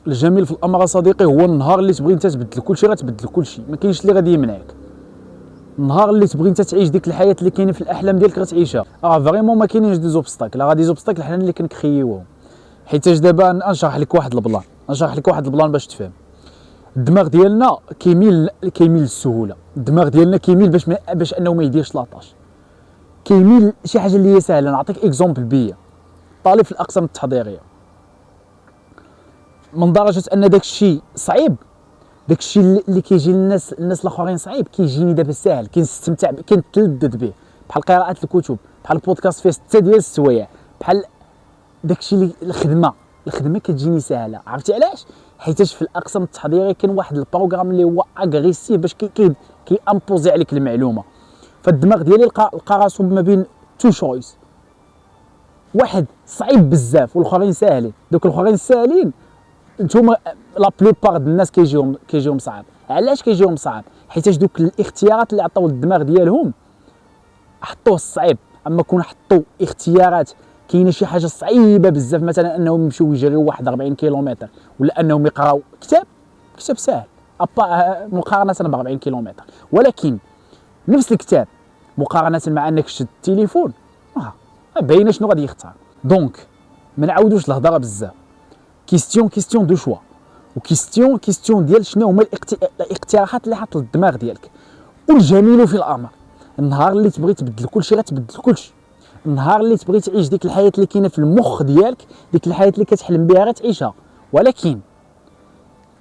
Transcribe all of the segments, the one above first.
الجميل في الامر صديقي هو النهار اللي تبغي انت تبدل كلشي غتبدل كلشي، ما كاينش اللي غادي يمنعك. النهار اللي تبغي انت تعيش ديك الحياه اللي كاينه في الاحلام ديالك غتعيشها. فريمون ما كاينينش دي زوبستاكل، غادي زوبستاكل حنا اللي كنكريوهم. حيتاش دابا نشرح لك واحد البلان باش تفهم. الدماغ ديالنا كيميل للسهوله، الدماغ ديالنا كيميل باش انه ما يديرش لاطاج، كيميل شي حاجه اللي هي سهله. نعطيك اكزومبل بيا طالب في الاقسام التحضيريه، من درجه ان داك الشيء صعيب، داك الشيء اللي كيجي للناس الاخرين صعيب كيجيني دابا ساهل، كنستمتع كنتلذذ به، بحال قراءه الكتب، بحال البودكاست فيه 6 ديال السوايع، بحال داك الشيء اللي الخدمه كتجيني ساهله. عرفتي علاش؟ حيتاش في الاقسام التحضيريه كاين واحد البروغرام اللي هو اغريسيف باش كي امبوزي عليك المعلومه. فالدماغ ديالي لقى راسو ما بين تو شويس، واحد صعيب بزاف والاخرين ساهلين. دوك الاخرين الساهلين نتوما لا بلوبار د الناس كيجيهم صعاب. علاش كيجيهم صعاب؟ حيتاش دوك الاختيارات اللي عطاو للدماغ ديالهم حطوه الصعيب. اما كون حطوا اختيارات كاينه شي حاجه صعيبه بزاف، مثلا انهم يمشيو يجريو واحد 40 كيلومتر، ولا انهم يقراو كتاب ساهل مقارنه ب 40 كيلومتر. ولكن نفس الكتاب مقارنه مع انك شد التليفون باينه شنو غادي يختار. دونك ما نعاودوش الهضره بزاف، كيستيون دو شوا، وكيستيون ديال شنو هما الاقتراحات اللي حط للدماغ ديالك. والجميل في الامر النهار اللي تبغي تبدل كلشي غتبدل كلشي. النهار اللي تبغي تعيش ديك الحياه اللي كاينه في المخ ديالك، ديك الحياه اللي كتحلم بها غتعيشها. ولكن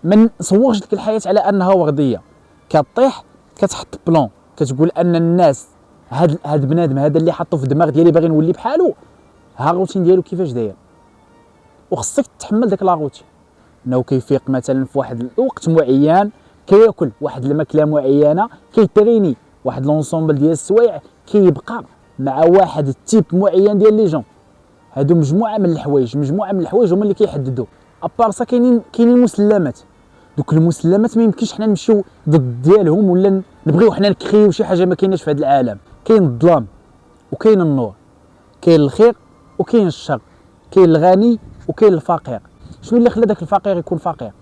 ما نصورش ديك الحياه على انها ورديه، كطيح كتحط بلان، كتقول ان الناس هاد بنادم هذا اللي حطو في الدماغ ديالي باغي نولي بحالو، ها الروتين ديالو كيفاش داير، وخصك تتحمل داك لا روتين. انه كيفيق مثلا في واحد الوقت معين، كياكل واحد الماكله معينه، كيتريني واحد لونسومبل ديال السوايع، كيبقى مع واحد التيب معين ديال لي جون. هادو مجموعه من الحوايج هما اللي كيحددوا. ابارسا كاينين مسلمات، دوك المسلمات ما يمكنش حنا نمشيو ضد ديالهم ولا نبغيو حنا نكريو شي حاجه ما كايناش في هذا العالم. كاين الظلام وكاين النور، كاين الخير وكاين الشر، كاين الغني وكاين الفقير. شنو اللي خلى داك الفقير يكون فقير؟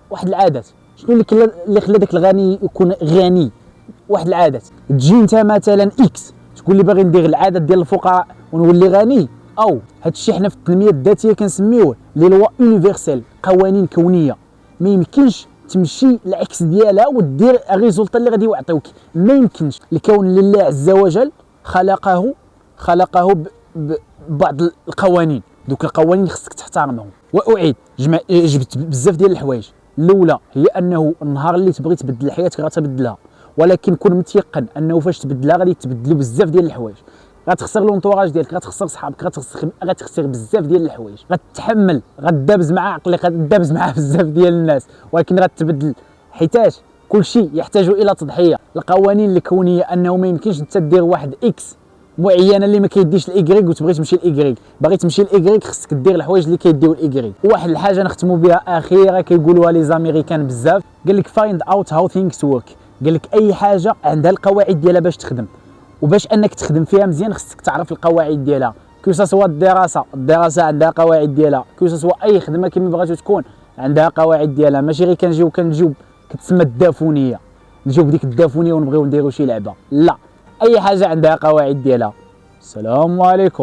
واحد العادات. شنو اللي خلى داك الغني يكون غني؟ واحد العادات. تجي انت مثلا اكس تقول لي باغي ندير العادات ديال الفقراء ونولي غني، او هادشي حنا في التنميه الذاتيه كنسميوه لي لوا يونيفرسيل، قوانين كونيه. ما يمكنش تمشي العكس ديالها ودير الريزولطا اللي غادي يعطيوك، ما يمكنش. الكون لله عز وجل خلقه ببعض القوانين، دوك القوانين خصك تحترمهم. واعيد جبت بزاف ديال الحوايج. الاولى هي انه النهار اللي تبغي تبدل حياتك غتبدلها، ولكن كن متيقن انه فاش تبدلها غادي تبدلوا بزاف ديال الحوايج. غتخسر لونطوراج ديالك، غتخسر صحابك، غتخسر بزاف ديال الحوايج، غتحمل، غدابز مع عقلك، غدابز مع بزاف ديال الناس، ولكن غتبدل. حيتاش كل شيء يحتاج الى تضحيه. القوانين الكونيه انه ما يمكنش انت دير واحد اكس معينه اللي ما كيديش الايغريك وتبغي تمشي الايغريك، باغي تمشي الايغريك خصك دير الحوايج اللي كيديو الايغريك. وواحد الحاجه نختموا بها اخيره كيقولوها لي زاميريكان بزاف، قال لك فايند اوت هاو ثينكس ورك. قال لك اي حاجه عندها القواعد ديالها باش تخدم، وباش انك تخدم فيها مزيان خصك تعرف القواعد ديالها. كو سوا الدراسه عندها قواعد ديالها، كو سوا اي خدمه كما بغاتو تكون عندها قواعد ديالها. ماشي غير كنجيو كتسمى الدافونيه، نجيو بديك الدافونيه ونبغيو نديرو شي لعبه. لا، اي حاجه عندها قواعد ديالها. السلام عليكم.